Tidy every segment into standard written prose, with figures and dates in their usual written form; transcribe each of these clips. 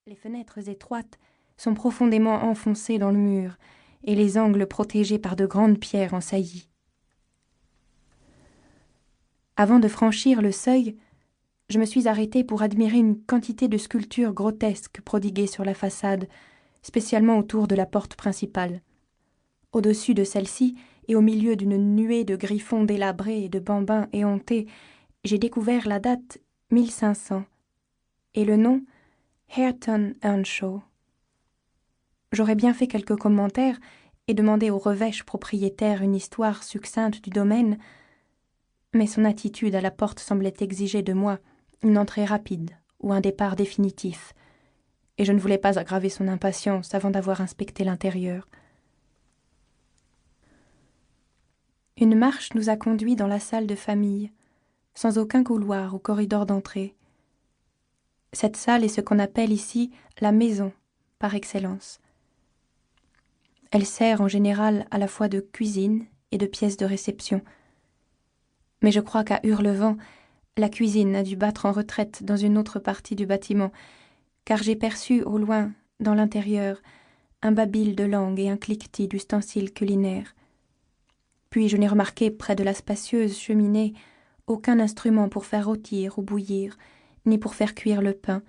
Les fenêtres étroites sont profondément enfoncées dans le mur et les angles protégés par de grandes pierres en saillie. Avant de franchir le seuil, je me suis arrêtée pour admirer une quantité de sculptures grotesques prodiguées sur la façade, spécialement autour de la porte principale. Au-dessus de celle-ci et au milieu d'une nuée de griffons délabrés et de bambins éhontés, j'ai découvert la date 1500 et le nom Hareton Earnshaw. J'aurais bien fait quelques commentaires et demandé au revêche propriétaire une histoire succincte du domaine, mais son attitude à la porte semblait exiger de moi une entrée rapide ou un départ définitif, et je ne voulais pas aggraver son impatience avant d'avoir inspecté l'intérieur. Une marche nous a conduits dans la salle de famille, sans aucun couloir ou corridor d'entrée. Cette salle est ce qu'on appelle ici la maison, par excellence. Elle sert en général à la fois de cuisine et de pièce de réception. Mais je crois qu'à Hurlevent, la cuisine a dû battre en retraite dans une autre partie du bâtiment, car j'ai perçu au loin, dans l'intérieur, un babil de langue et un cliquetis d'ustensiles culinaires. Puis je n'ai remarqué près de la spacieuse cheminée aucun instrument pour faire rôtir ou bouillir, ni pour faire cuire le pain,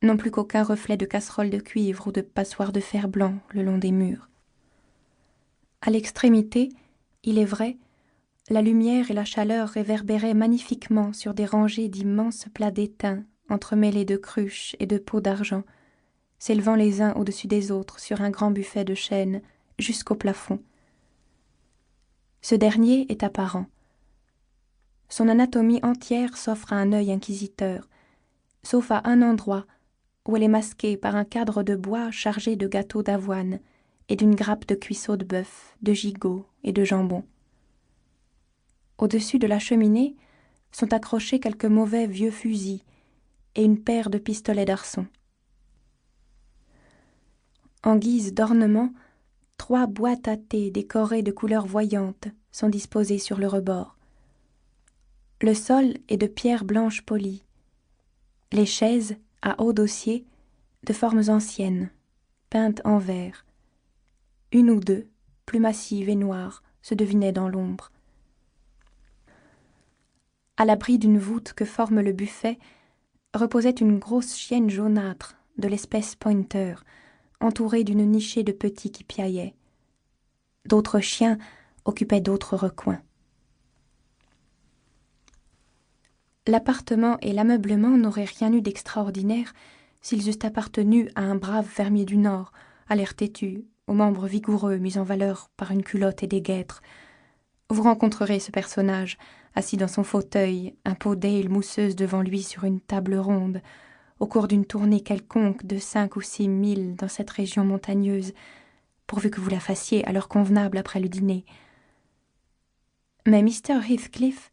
non plus qu'aucun reflet de casserole de cuivre ou de passoire de fer blanc le long des murs. À l'extrémité, il est vrai, la lumière et la chaleur réverbéraient magnifiquement sur des rangées d'immenses plats d'étain entremêlés de cruches et de pots d'argent, s'élevant les uns au-dessus des autres sur un grand buffet de chêne jusqu'au plafond. Ce dernier est apparent. Son anatomie entière s'offre à un œil inquisiteur, sauf à un endroit où elle est masquée par un cadre de bois chargé de gâteaux d'avoine et d'une grappe de cuisseaux de bœuf, de gigot et de jambon. Au-dessus de la cheminée sont accrochés quelques mauvais vieux fusils et une paire de pistolets d'arçon. En guise d'ornement, 3 boîtes à thé décorées de couleurs voyantes sont disposées sur le rebord. Le sol est de pierre blanche polie. Les chaises, à haut dossier, de formes anciennes, peintes en vert. Une ou deux, plus massives et noires, se devinaient dans l'ombre. À l'abri d'une voûte que forme le buffet, reposait une grosse chienne jaunâtre, de l'espèce pointer, entourée d'une nichée de petits qui piaillaient. D'autres chiens occupaient d'autres recoins. L'appartement et l'ameublement n'auraient rien eu d'extraordinaire s'ils eussent appartenu à un brave fermier du Nord, à l'air têtu, aux membres vigoureux mis en valeur par une culotte et des guêtres. Vous rencontrerez ce personnage, assis dans son fauteuil, un pot d'ale mousseuse devant lui sur une table ronde, au cours d'une tournée quelconque de 5 ou 6 milles dans cette région montagneuse, pourvu que vous la fassiez à l'heure convenable après le dîner. Mais Mr. Heathcliff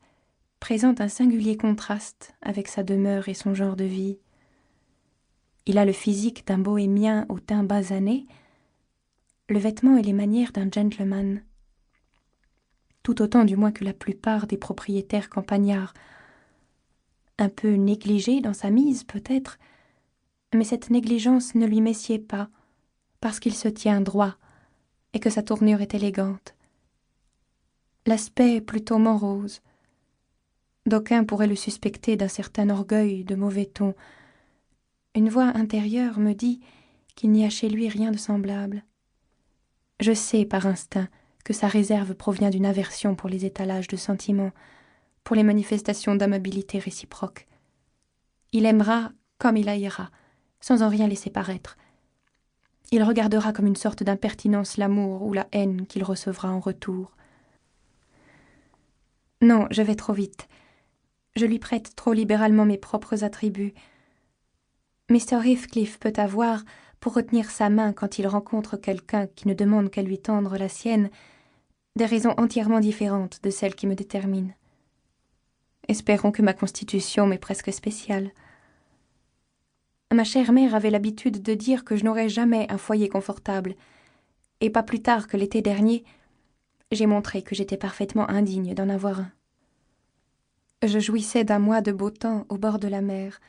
présente un singulier contraste avec sa demeure et son genre de vie. Il a le physique d'un bohémien au teint basané, le vêtement et les manières d'un gentleman, tout autant du moins que la plupart des propriétaires campagnards. Un peu négligé dans sa mise, peut-être, mais cette négligence ne lui messied pas, parce qu'il se tient droit et que sa tournure est élégante. L'aspect est plutôt morose. D'aucuns pourraient le suspecter d'un certain orgueil de mauvais ton. Une voix intérieure me dit qu'il n'y a chez lui rien de semblable. Je sais par instinct que sa réserve provient d'une aversion pour les étalages de sentiments, pour les manifestations d'amabilité réciproque. Il aimera comme il haïra, sans en rien laisser paraître. Il regardera comme une sorte d'impertinence l'amour ou la haine qu'il recevra en retour. Non, je vais trop vite. Je lui prête trop libéralement mes propres attributs. Mr. Heathcliff peut avoir, pour retenir sa main quand il rencontre quelqu'un qui ne demande qu'à lui tendre la sienne, des raisons entièrement différentes de celles qui me déterminent. Espérons que ma constitution m'est presque spéciale. Ma chère mère avait l'habitude de dire que je n'aurais jamais un foyer confortable, et pas plus tard que l'été dernier, j'ai montré que j'étais parfaitement indigne d'en avoir un. Je jouissais d'un mois de beau temps au bord de la mer,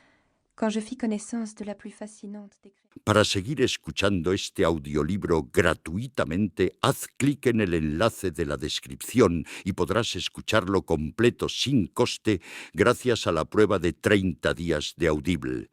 quand je fis connaissance de la plus fascinante des créatures. Para seguir escuchando este audiolibro gratuitamente, haz clic en el enlace de la descripción y podrás escucharlo completo sin coste gracias a la prueba de 30 días de Audible.